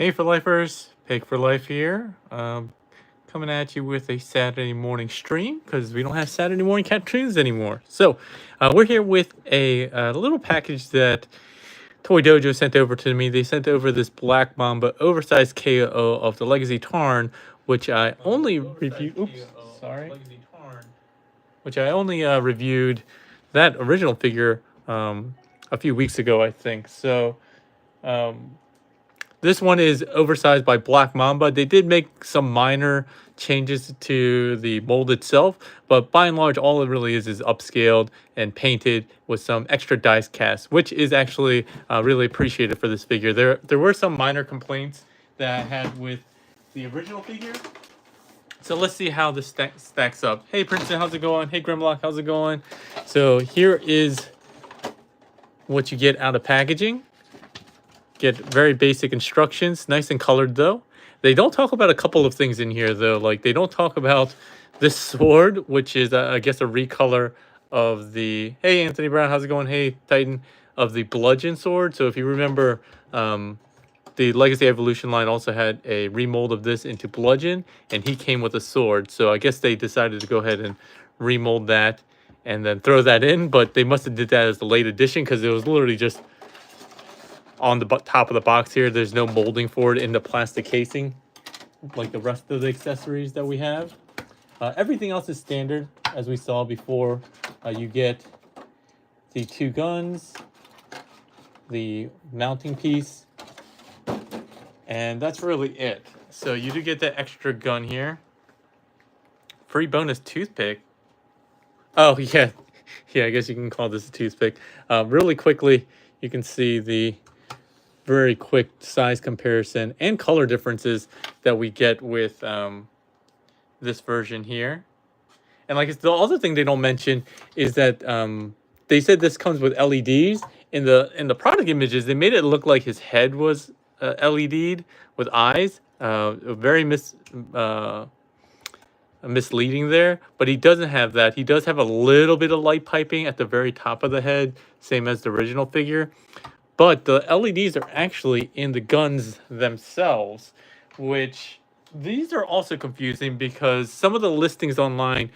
Hey for lifers, Paik4Life here. Coming at you with a Saturday morning stream because we don't have Saturday morning cartoons anymore. So we're here with a little package that Toy Dojo sent over to me. They sent over this Black Mamba oversized KO of the Legacy Tarn, which I only reviewed. Oops, sorry. Which I only reviewed that original figure a few weeks ago, I think. So. This one is oversized by Black Mamba. They did make some minor changes to the mold itself, but by and large, all it really is upscaled and painted with some extra dice cast, which is actually really appreciated for this figure. There were some minor complaints that I had with the original figure. So let's see how this stacks up. Hey Princeton, how's it going? Hey Grimlock, how's it going? So here is what you get out of packaging. Get very basic instructions, nice and colored though. They don't talk about a couple of things in here though, like they don't talk about this sword, which is I guess a recolor of the, hey Anthony Brown, how's it going? Hey Titan, of the bludgeon sword. So if you remember, the Legacy Evolution line also had a remold of this into bludgeon, and he came with a sword. So I guess they decided to go ahead and remold that and then throw that in, but they must have did that as the late edition because it was literally just on the top of the box here. There's no molding for it in the plastic casing like the rest of the accessories that we have. Everything else is standard, as we saw before. You get the two guns, the mounting piece, and that's really it. So you do get that extra gun here. Free bonus toothpick. Oh, yeah. Yeah, I guess you can call this a toothpick. Really quickly, you can see the very quick size comparison and color differences that we get with this version here. And like the other thing they don't mention is that they said this comes with LEDs. In the product images, they made it look like his head was LED'd with eyes. Very misleading there, but he doesn't have that. He does have a little bit of light piping at the very top of the head, same as the original figure. But the LEDs are actually in the guns themselves, which these are also confusing because some of the listings online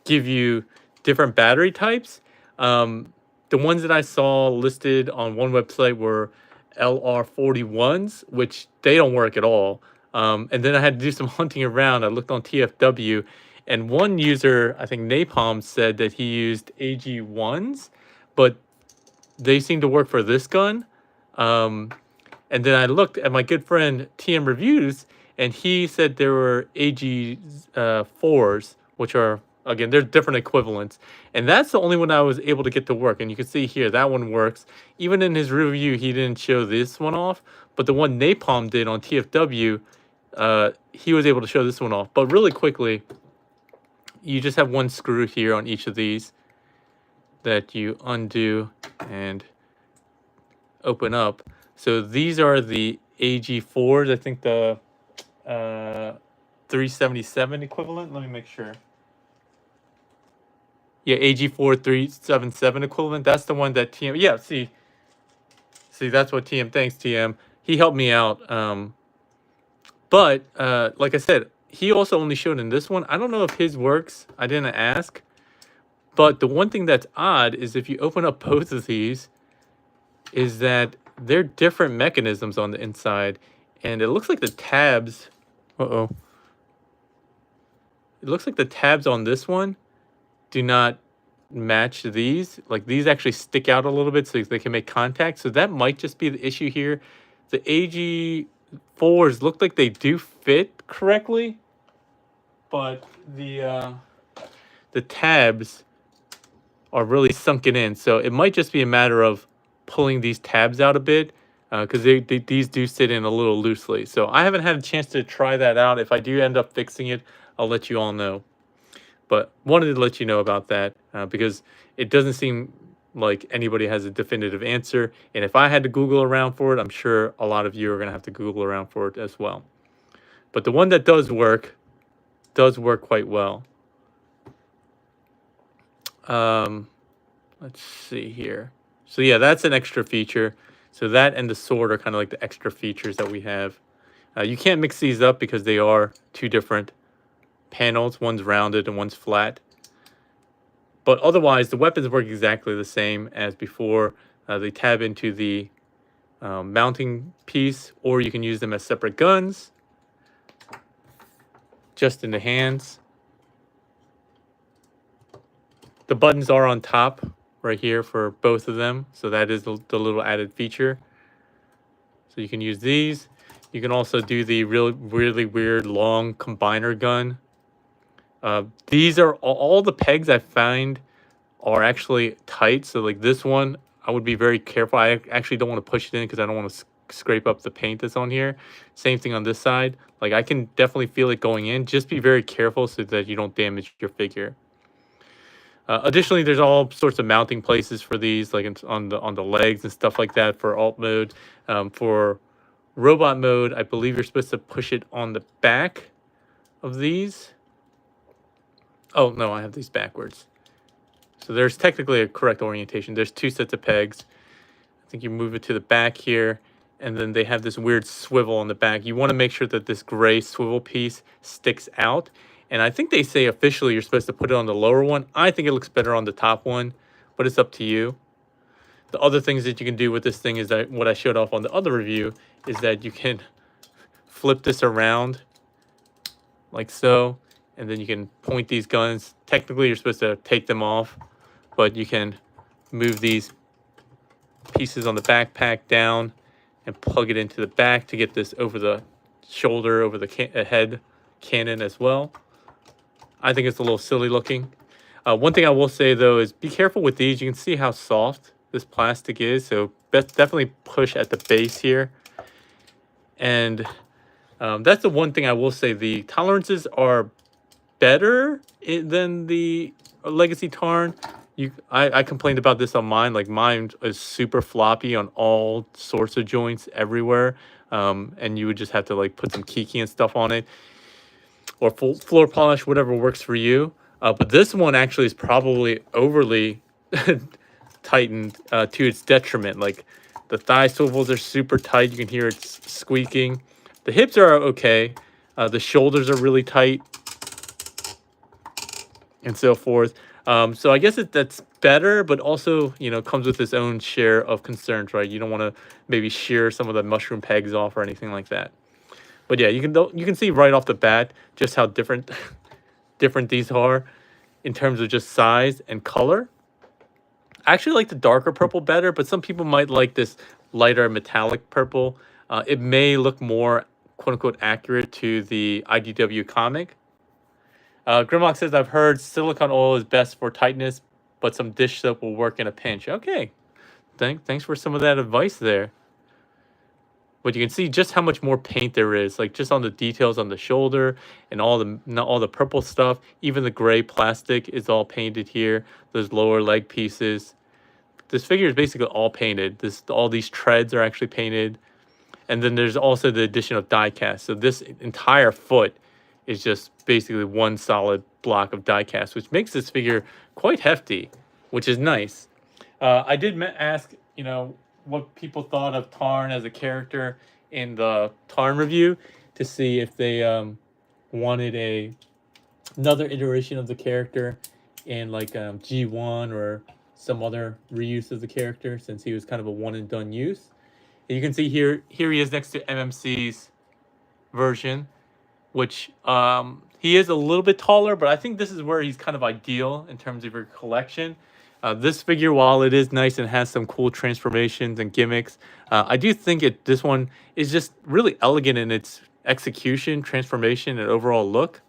give you different battery types. The ones that I saw listed on one website were LR41s, which they don't work at all. And then I had to do some hunting around. I looked on TFW, and one user, I think Napalm, said that he used AG1s, but they seem to work for this gun. And then I looked at my good friend TM Reviews, and he said there were AG4s, which are, again, they're different equivalents. And that's the only one I was able to get to work. And you can see here, that one works. Even in his review, he didn't show this one off. But the one Napalm did on TFW, he was able to show this one off. But really quickly, you just have one screw here on each of these that you undo and open up. So these are the AG4s. I think the 377 equivalent. Let me make sure. Yeah, AG4 377 equivalent. That's the one that TM. Yeah, see, that's what TM. Thanks, TM. He helped me out. But like I said, he also only showed in this one. I don't know if his works. I didn't ask. But the one thing that's odd is if you open up both of these, is that they're different mechanisms on the inside, and it looks like the tabs. It looks like the tabs on this one do not match these. Like these actually stick out a little bit so they can make contact. So that might just be the issue here. The AG4s look like they do fit correctly, but the tabs are really sunken in. So it might just be a matter of pulling these tabs out a bit because these do sit in a little loosely. So I haven't had a chance to try that out. If I do end up fixing it, I'll let you all know. But wanted to let you know about that because it doesn't seem like anybody has a definitive answer. And if I had to Google around for it, I'm sure a lot of you are going to have to Google around for it as well. But the one that does work quite well. Let's see here. So yeah, that's an extra feature. So that and the sword are kind of like the extra features that we have. You can't mix these up because they are two different panels. One's rounded and one's flat. But otherwise, the weapons work exactly the same as before. They tab into the mounting piece, or you can use them as separate guns, just in the hands. The buttons are on top right here for both of them, so that is the little added feature. So you can use these. You can also do the really weird long combiner gun. These are all the pegs I find are actually tight. So like this one, I would be very careful. I actually don't want to push it in because I don't want to scrape up the paint that's on here. Same thing on this side. Like I can definitely feel it going in. Just be very careful so that you don't damage your figure. Additionally, there's all sorts of mounting places for these, like on the legs and stuff like that for alt mode. For robot mode, I believe you're supposed to push it on the back of these. Oh no, I have these backwards. So there's technically a correct orientation. There's two sets of pegs. I think you move it to the back here, and then they have this weird swivel on the back. You want to make sure that this gray swivel piece sticks out. And I think they say officially you're supposed to put it on the lower one. I think it looks better on the top one, but it's up to you. The other things that you can do with this thing is that what I showed off on the other review is that you can flip this around like so, and then you can point these guns. Technically, you're supposed to take them off, but you can move these pieces on the backpack down and plug it into the back to get this over the shoulder, over the head cannon as well. I think it's a little silly looking. One thing I will say though is be careful with these. You can see how soft this plastic is, so definitely push at the base here. And that's the one thing I will say. The tolerances are better than the Legacy Tarn. I complained about this on mine. Like mine is super floppy on all sorts of joints everywhere, and you would just have to like put some kiki and stuff on it, or full floor polish, whatever works for you. But this one actually is probably overly tightened to its detriment. Like the thigh swivels are super tight. You can hear it squeaking. The hips are okay. The shoulders are really tight, and so forth. So I guess that's better, but also, you know, comes with its own share of concerns, right? You don't want to maybe shear some of the mushroom pegs off or anything like that. But yeah, you can see right off the bat just how different these are in terms of just size and color. I actually like the darker purple better, but some people might like this lighter metallic purple. It may look more quote unquote accurate to the IDW comic. Grimlock says, I've heard silicone oil is best for tightness, but some dish soap will work in a pinch. Okay. Thanks for some of that advice there. But you can see just how much more paint there is, like just on the details on the shoulder and all the purple stuff. Even the gray plastic is all painted here. Those lower leg pieces. This figure is basically all painted. All these treads are actually painted. And then there's also the addition of die cast. So this entire foot is just basically one solid block of die cast, which makes this figure quite hefty, which is nice. I did ask, you know, what people thought of Tarn as a character in the Tarn review to see if they wanted another iteration of the character in like G1 or some other reuse of the character, since he was kind of a one and done use. And you can see here he is next to MMC's version, which he is a little bit taller, but I think this is where he's kind of ideal in terms of your collection. This figure, while it is nice and has some cool transformations and gimmicks, I do think this one is just really elegant in its execution, transformation, and overall look.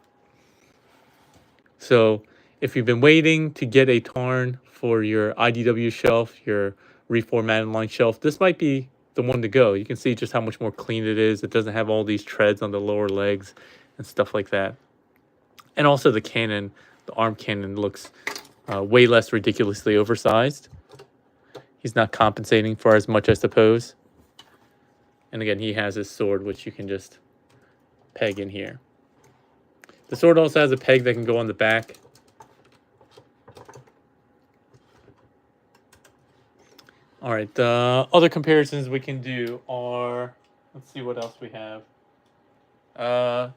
So if you've been waiting to get a Tarn for your IDW shelf, your reformatted line shelf, this might be the one to go. You can see just how much more clean it is. It doesn't have all these treads on the lower legs and stuff like that. And also the cannon, the arm cannon looks way less ridiculously oversized. He's not compensating for as much, I suppose. And again, he has his sword, which you can just peg in here. The sword also has a peg that can go on the back. All right, the other comparisons we can do are, let's see what else we have. I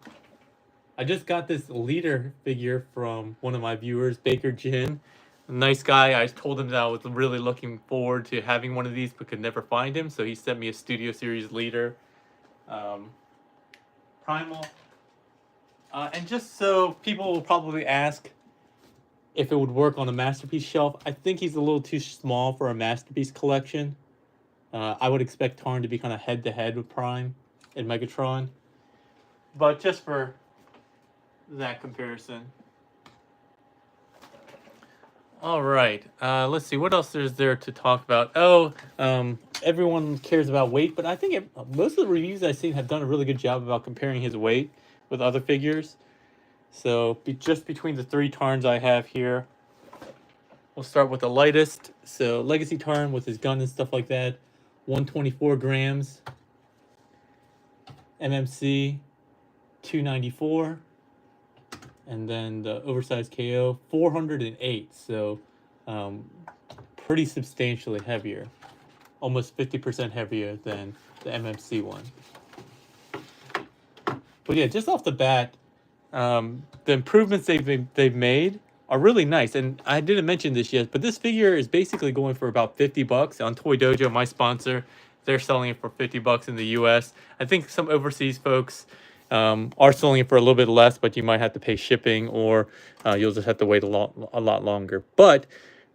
just got this leader figure from one of my viewers, Baker Jin. A nice guy. I told him that I was really looking forward to having one of these but could never find him, so he sent me a Studio Series leader. Primal. And just so people will probably ask if it would work on a Masterpiece shelf, I think he's a little too small for a Masterpiece collection. I would expect Tarn to be kind of head-to-head with Prime and Megatron. But just for that comparison. All right. Let's see. What else is there to talk about? Oh, everyone cares about weight, but I think most of the reviews I've seen have done a really good job about comparing his weight with other figures. So just between the 3 Tarns I have here, we'll start with the lightest. So Legacy Tarn with his gun and stuff like that, 124 grams. MMC, 294. And then the Oversized KO, 408. So pretty substantially heavier. Almost 50% heavier than the MMC one. But yeah, just off the bat, the improvements they've made are really nice. And I didn't mention this yet, but this figure is basically going for about $50 on Toy Dojo, my sponsor. They're selling it for $50 in the US. I think some overseas folks are selling it for a little bit less, but you might have to pay shipping, or you'll just have to wait a lot longer. But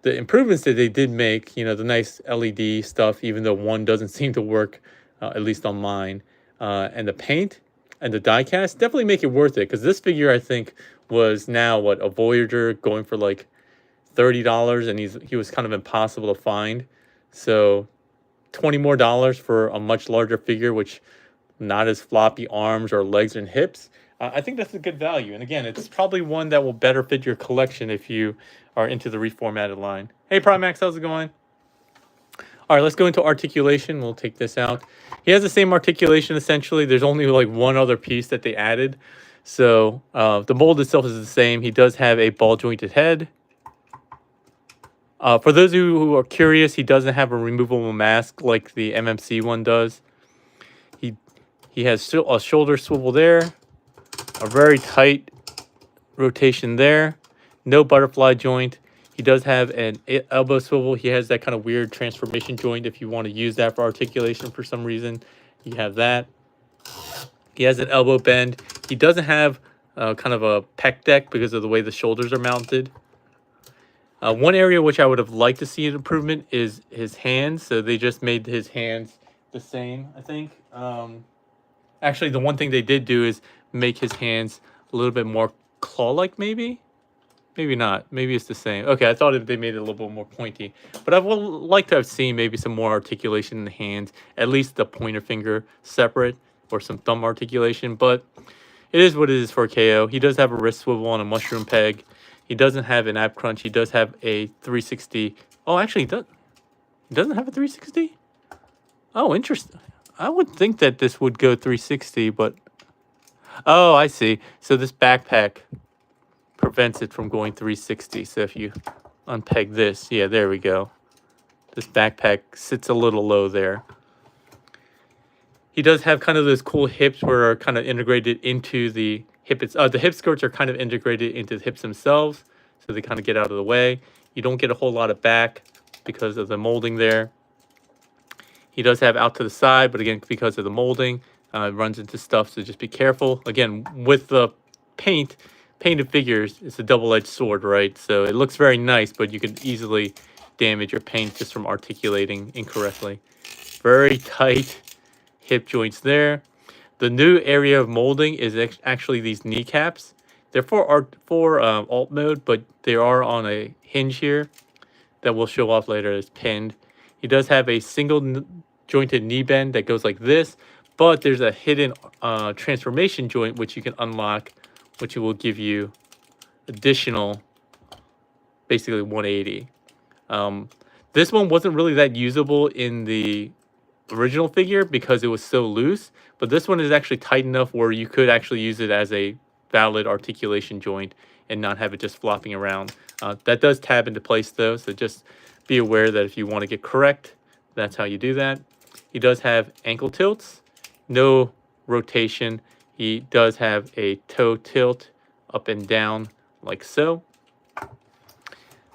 the improvements that they did make, you know, the nice LED stuff, even though one doesn't seem to work, at least on mine, and the paint and the die cast definitely make it worth it. Because this figure, I think, was now a Voyager going for like $30, and he was kind of impossible to find. So $20 more for a much larger figure, which not as floppy arms or legs and hips. I think that's a good value. And again, it's probably one that will better fit your collection if you are into the reformatted line. Hey, Primax, how's it going? All right, let's go into articulation. We'll take this out. He has the same articulation, essentially. There's only like one other piece that they added. So the mold itself is the same. He does have a ball-jointed head. For those of you who are curious, he doesn't have a removable mask like the MMC one does. He has a shoulder swivel there, a very tight rotation there, no butterfly joint. He does have an elbow swivel. He has that kind of weird transformation joint. If you want to use that for articulation for some reason, you have that. He has an elbow bend. He doesn't have kind of a pec deck because of the way the shoulders are mounted. One area which I would have liked to see an improvement is his hands. So they just made his hands the same, I think. Actually, the one thing they did do is make his hands a little bit more claw-like, maybe? Maybe not. Maybe it's the same. Okay, I thought they made it a little bit more pointy. But I would like to have seen maybe some more articulation in the hands, at least the pointer finger separate, or some thumb articulation. But it is what it is for KO. He does have a wrist swivel on a mushroom peg. He doesn't have an ab crunch. He does have a 360. Oh, actually, he doesn't have a 360? Oh, interesting. I would think that this would go 360, but... Oh, I see. So this backpack prevents it from going 360. So if you unpeg this, yeah, there we go. This backpack sits a little low there. He does have kind of those cool hips where are kind of integrated into the hip. The hip skirts are kind of integrated into the hips themselves, so they kind of get out of the way. You don't get a whole lot of back because of the molding there. He does have out to the side, but again, because of the molding, it runs into stuff, so just be careful. Again, with the painted figures, it's a double-edged sword, right? So it looks very nice, but you can easily damage your paint just from articulating incorrectly. Very tight hip joints there. The new area of molding is actually these kneecaps. They're for alt mode, but they are on a hinge here that we'll show off later as pinned. He does have a single jointed knee bend that goes like this, but there's a hidden transformation joint which you can unlock, which will give you additional, basically 180. This one wasn't really that usable in the original figure because it was so loose, but this one is actually tight enough where you could actually use it as a valid articulation joint and not have it just flopping around. That does tab into place though, so just be aware that if you want to get correct, that's how you do that. He does have ankle tilts, no rotation, he does have a toe tilt up and down like so.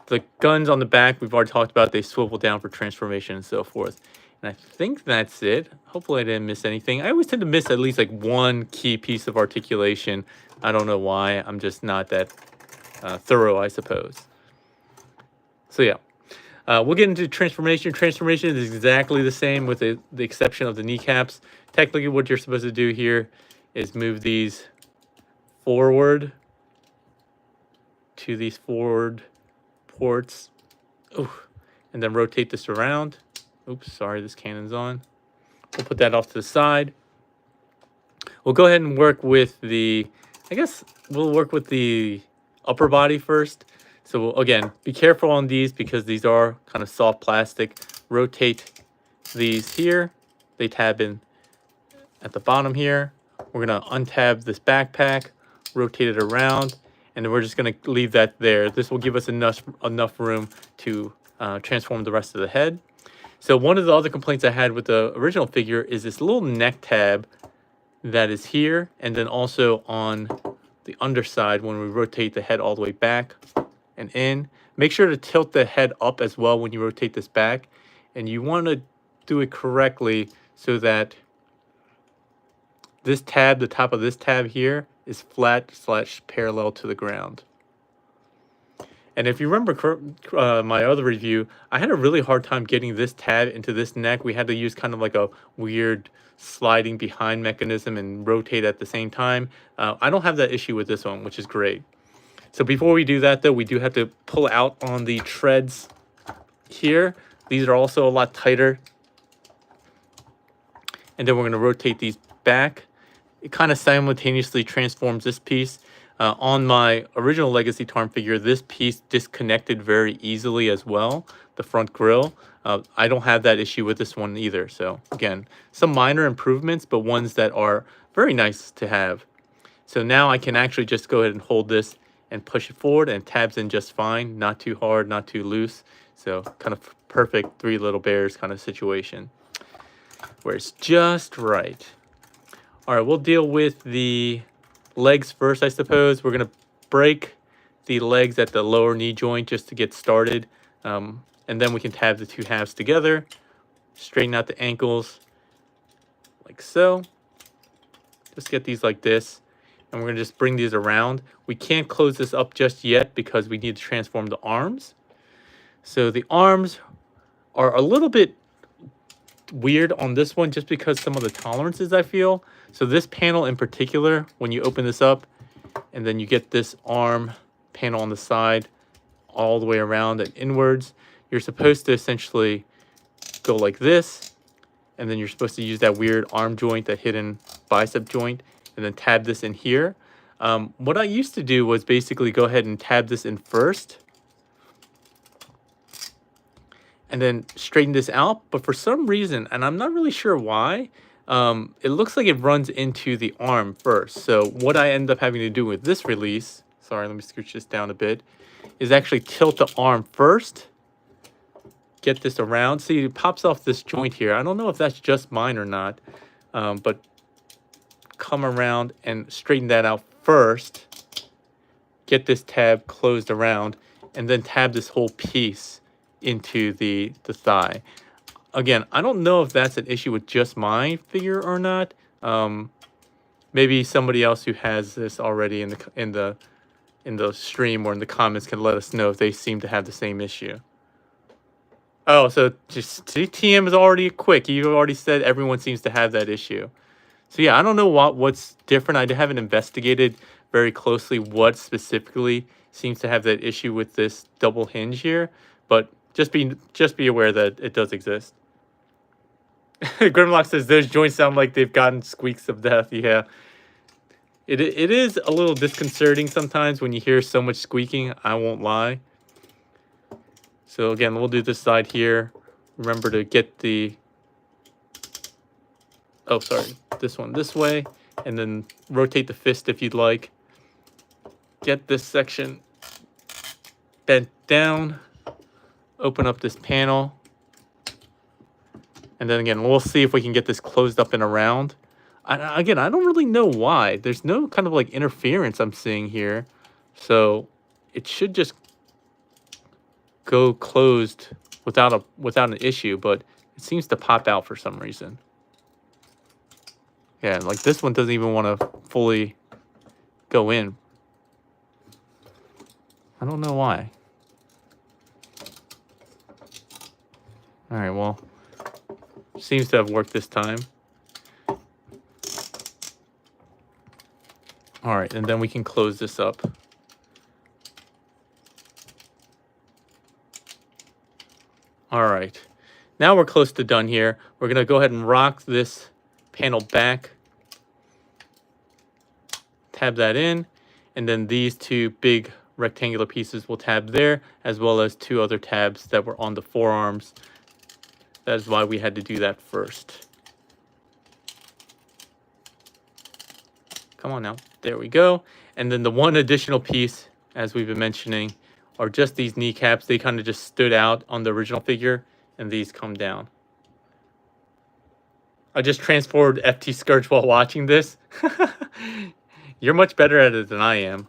The guns on the back, we've already talked about, they swivel down for transformation and so forth. And I think that's it. Hopefully I didn't miss anything. I always tend to miss at least like one key piece of articulation. I don't know why. I'm just not that thorough, I suppose. So yeah, we'll get into transformation. Transformation is exactly the same with the exception of the kneecaps. Technically what you're supposed to do here is move these forward to these forward ports. Ooh, and then rotate this around. Oops, sorry, this cannon's on. We'll put that off to the side. We'll go ahead and work with the, I guess we'll work with the upper body first. So we'll, again, be careful on these because these are kind of soft plastic. Rotate these here. They tab in at the bottom here. We're gonna untab this backpack, rotate it around, and then we're just going to leave that there. This will give us enough room to transform the rest of the head. So one of the other complaints I had with the original figure is this little neck tab that is here, and then also on the underside when we rotate the head all the way back and in. Make sure to tilt the head up as well when you rotate this back, and you want to do it correctly so that this tab, the top of this tab here, is flat / parallel to the ground. And if you remember my other review, I had a really hard time getting this tab into this neck. We had to use kind of like a weird sliding behind mechanism and rotate at the same time. I don't have that issue with this one, which is great. So before we do that though, we do have to pull out on the treads here. These are also a lot tighter. And then we're going to rotate these back. It kind of simultaneously transforms this piece. On my original Legacy Tarn figure, this piece disconnected very easily as well, the front grille. I don't have that issue with this one either. So again, some minor improvements, but ones that are very nice to have. So now I can actually just go ahead and hold this and push it forward, and tabs in just fine, not too hard, not too loose. So kind of perfect Three Little Bears kind of situation where it's just right. All right, we'll deal with the legs first, I suppose. We're going to break the legs at the lower knee joint just to get started. And then we can tab the two halves together, straighten out the ankles like so. Just get these like this. And we're going to just bring these around. We can't close this up just yet because we need to transform the arms. So the arms are a little bit weird on this one just because some of the tolerances I feel. So this panel in particular, when you open this up and then you get this arm panel on the side all the way around and inwards, you're supposed to essentially go like this, and then you're supposed to use that weird arm joint, that hidden bicep joint, and then tab this in here. What I used to do was basically go ahead and tab this in first and then straighten this out. But for some reason, and I'm not really sure why, it looks like it runs into the arm first. So what I end up having to do with this release, sorry, let me scooch this down a bit, is actually tilt the arm first, get this around. See, it pops off this joint here. I don't know if that's just mine or not, but come around and straighten that out first, get this tab closed around, and then tab this whole piece into the thigh. Again, I don't know if that's an issue with just my figure or not. Maybe somebody else who has this already in the stream or in the comments can let us know if they seem to have the same issue. Oh, so just TM is already quick. You already said everyone seems to have that issue. So yeah, I don't know what's different. I haven't investigated very closely what specifically seems to have that issue with this double hinge here, but just be aware that it does exist. Grimlock says those joints sound like they've gotten squeaks of death. Yeah, it is a little disconcerting sometimes when you hear so much squeaking. I won't lie. So again, we'll do this side here. Remember to get the, oh sorry, this one this way, and then rotate the fist if you'd like. Get this section bent down, open up this panel, and then again, we'll see if we can get this closed up and around. Again, I don't really know why. There's no kind of like interference I'm seeing here. So it should just go closed without an issue, but it seems to pop out for some reason. Yeah, like this one doesn't even want to fully go in. I don't know why. All right, well, seems to have worked this time. All right, and then we can close this up. All right, now we're close to done here. We're gonna go ahead and rock this panel back. Tab that in, and then these two big rectangular pieces will tab there, as well as two other tabs that were on the forearms. That is why we had to do that first. Come on now, there we go. And then the one additional piece, as we've been mentioning, are just these kneecaps. They kind of just stood out on the original figure, and these come down. I just transformed FT Scourge while watching this. You're much better at it than I am.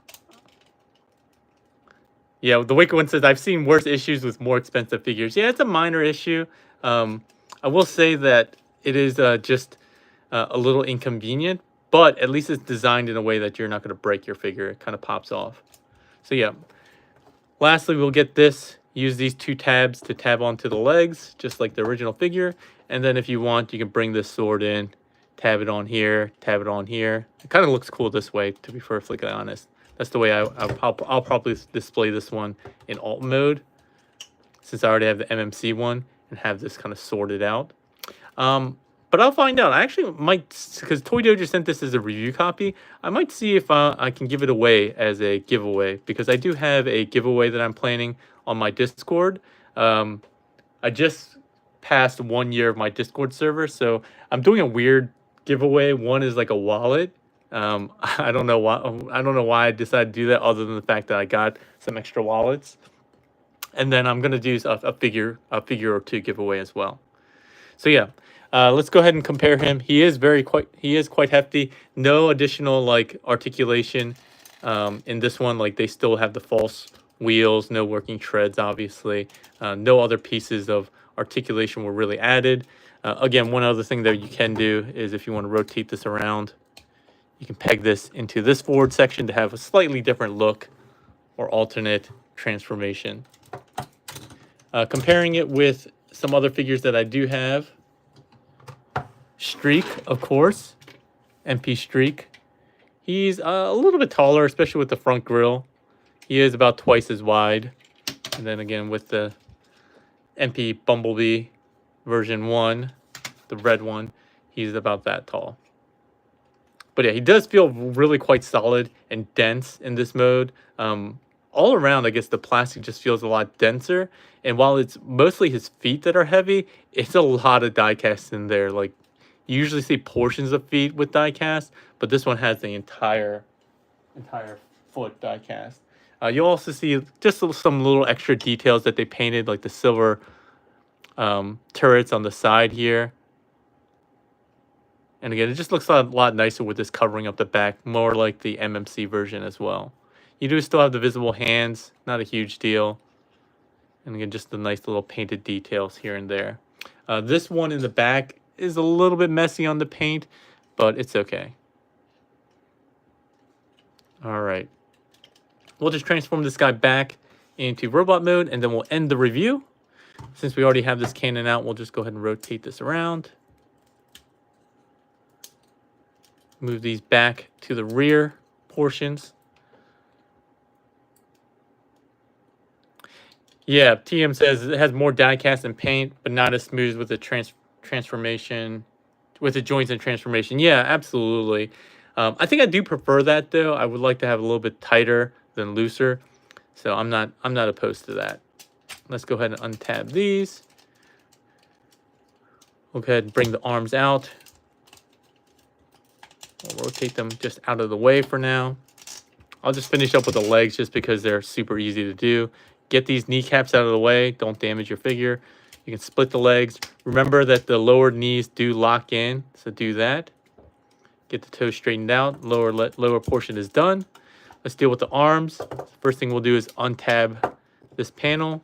Yeah, the Wicked One says, I've seen worse issues with more expensive figures. Yeah, it's a minor issue. I will say that it is just a little inconvenient, but at least it's designed in a way that you're not going to break your figure. It kind of pops off. So yeah. Lastly, we'll get this. Use these two tabs to tab onto the legs, just like the original figure. And then if you want, you can bring this sword in, tab it on here, tab it on here. It kind of looks cool this way, to be perfectly honest. That's the way I'll probably display this one in alt mode, since I already have the MMC one, and have this kind of sorted out. But I'll find out. I actually might, because Toy Dojo sent this as a review copy. I might see if I can give it away as a giveaway, because I do have a giveaway that I'm planning on my Discord. I just passed 1 year of my Discord server, so I'm doing a weird giveaway. One is like a wallet. I don't know why I decided to do that, other than the fact that I got some extra wallets. And then I'm gonna do a figure or two giveaway as well. So yeah. Let's go ahead and compare him. He is quite hefty. No additional like articulation in this one. Like, they still have the false wheels, no working treads, obviously. No other pieces of articulation were really added. Again, one other thing that you can do is, if you want to rotate this around, you can peg this into this forward section to have a slightly different look or alternate transformation. Comparing it with some other figures that I do have. Streak, of course, MP Streak. He's a little bit taller, especially with the front grille. He is about twice as wide. And then again, with the MP Bumblebee version 1, the red one, he's about that tall. But yeah, he does feel really quite solid and dense in this mode. All around, I guess the plastic just feels a lot denser. And while it's mostly his feet that are heavy, it's a lot of die cast in there. Like, you usually see portions of feet with die cast, but this one has the entire foot die cast. You'll also see just some little extra details that they painted, like the silver turrets on the side here. And again, it just looks a lot nicer with this covering up the back, more like the MMC version as well. You do still have the visible hands, not a huge deal. And again, just the nice little painted details here and there. This one in the back is a little bit messy on the paint, but it's okay. All right. We'll just transform this guy back into robot mode, and then we'll end the review. Since we already have this cannon out, we'll just go ahead and rotate this around. Move these back to the rear portions. Yeah, TM says it has more die cast and paint, but not as smooth with the transformation, with the joints and transformation. Yeah, absolutely. I think I do prefer that, though. I would like to have a little bit tighter than looser, so I'm not opposed to that. Let's go ahead and untab these. We'll go ahead and bring the arms out. We'll rotate them just out of the way for now. I'll just finish up with the legs just because they're super easy to do. Get these kneecaps out of the way. Don't damage your figure. You can split the legs. Remember that the lower knees do lock in, so do that. Get the toe straightened out. Lower portion is done. Let's deal with the arms. First thing we'll do is untab this panel.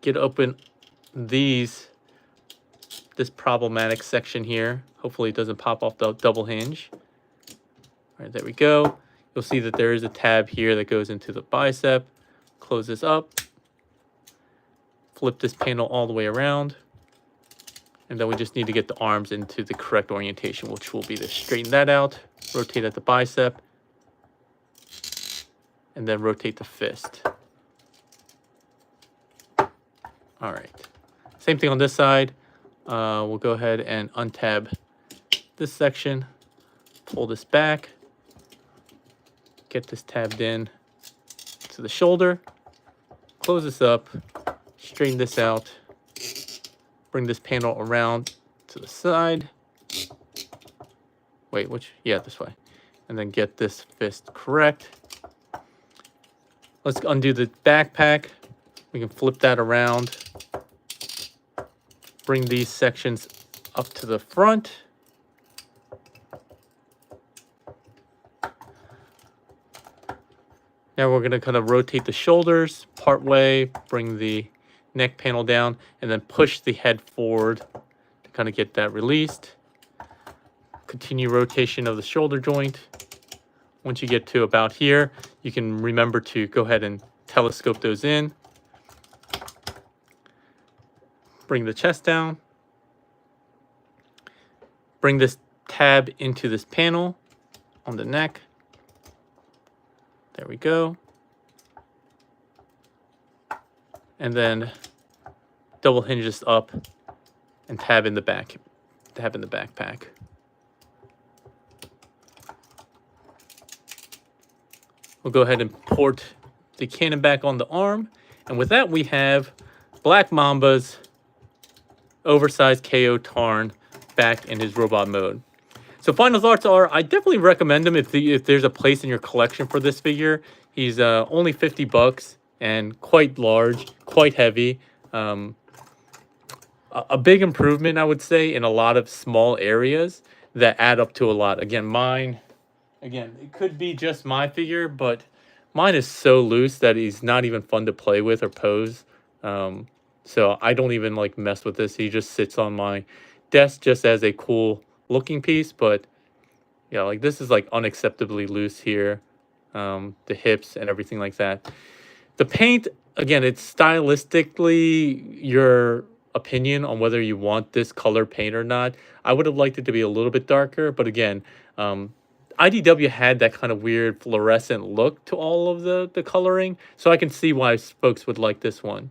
Get open this problematic section here. Hopefully it doesn't pop off the double hinge. All right, there we go. You'll see that there is a tab here that goes into the bicep. Close this up. Flip this panel all the way around. And then we just need to get the arms into the correct orientation, which will be to straighten that out, rotate at the bicep, and then rotate the fist. All right. Same thing on this side. We'll go ahead and untab this section, pull this back, get this tabbed in to the shoulder, close this up, straighten this out, bring this panel around to the side. Wait, yeah, this way. And then get this fist correct. Let's undo the backpack. We can flip that around. Bring these sections up to the front. Now we're going to kind of rotate the shoulders part way, bring the neck panel down, and then push the head forward to kind of get that released. Continue rotation of the shoulder joint. Once you get to about here, you can remember to go ahead and telescope those in. Bring the chest down. Bring this tab into this panel on the neck. There we go. And then double hinge this up and tab in the back, tab in the backpack. We'll go ahead and port the cannon back on the arm. And with that, we have Black Mamba's Oversized KO Tarn back in his robot mode. So final thoughts are, I definitely recommend him if there's a place in your collection for this figure. He's only 50 bucks and quite large, quite heavy. A big improvement, I would say, in a lot of small areas that add up to a lot. Again, it could be just my figure, but mine is so loose that he's not even fun to play with or pose. So I don't even like mess with this. He just sits on my desk just as a cool looking piece. But yeah, like this is like unacceptably loose here. The hips and everything like that. The paint, again, it's stylistically your opinion on whether you want this color paint or not. I would have liked it to be a little bit darker, but again, IDW had that kind of weird fluorescent look to all of the coloring, so I can see why folks would like this one.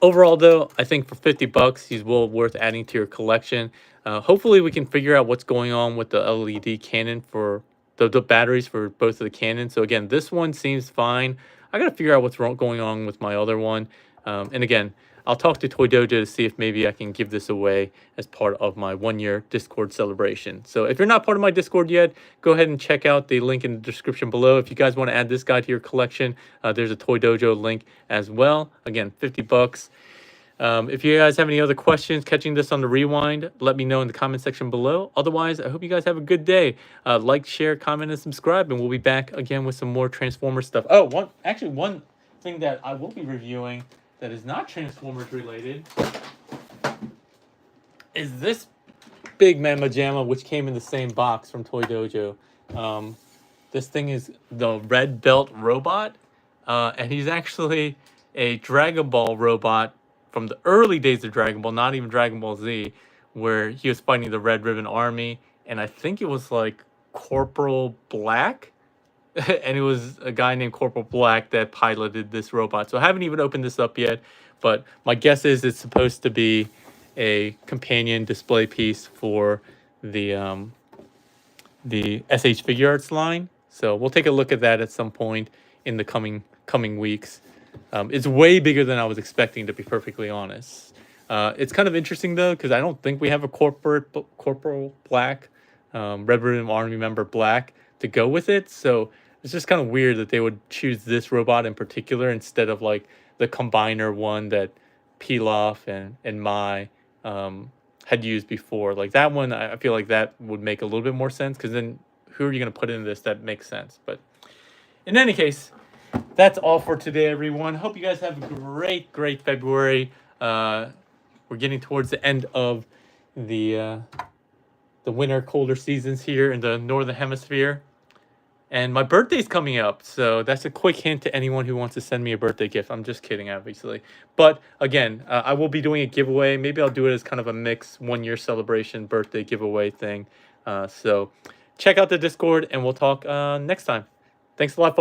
Overall, though, I think for 50 bucks, he's well worth adding to your collection. Hopefully, we can figure out what's going on with the LED cannon for the batteries for both of the cannons. So again, this one seems fine. I got to figure out what's going on with my other one. And again, I'll talk to Toy Dojo to see if maybe I can give this away as part of my 1-year Discord celebration. So if you're not part of my Discord yet, go ahead and check out the link in the description below. If you guys want to add this guy to your collection, there's a Toy Dojo link as well. Again, 50 bucks. If you guys have any other questions catching this on the rewind, let me know in the comment section below. Otherwise, I hope you guys have a good day. Like, share, comment, and subscribe, and we'll be back again with some more Transformers stuff. Oh, one thing that I will be reviewing that is not Transformers related is this big Mamba Jamma, which came in the same box from Toy Dojo. This thing is the Red Belt robot, and he's actually a Dragon Ball robot from the early days of Dragon Ball, not even Dragon Ball Z, where he was fighting the Red Ribbon Army, and I think it was like Corporal Black, and it was a guy named Corporal Black that piloted this robot. So I haven't even opened this up yet, but my guess is it's supposed to be a companion display piece for the SH Figure Arts line. So we'll take a look at that at some point in the coming weeks. It's way bigger than I was expecting, to be perfectly honest. It's kind of interesting, though, because I don't think we have a Corporal Black, Red Ribbon Army member Black to go with it. So it's just kind of weird that they would choose this robot in particular instead of like the combiner one that Pilaf and Mai had used before. Like that one, I feel like that would make a little bit more sense, because then who are you going to put in this that makes sense? But in any case, that's all for today, everyone. Hope you guys have a great February. We're getting towards the end of the winter, colder seasons here in the northern hemisphere. And my birthday's coming up, so that's a quick hint to anyone who wants to send me a birthday gift. I'm just kidding, obviously. But again, I will be doing a giveaway. Maybe I'll do it as kind of a mix 1-year celebration birthday giveaway thing. So check out the Discord, and we'll talk next time. Thanks a lot, folks.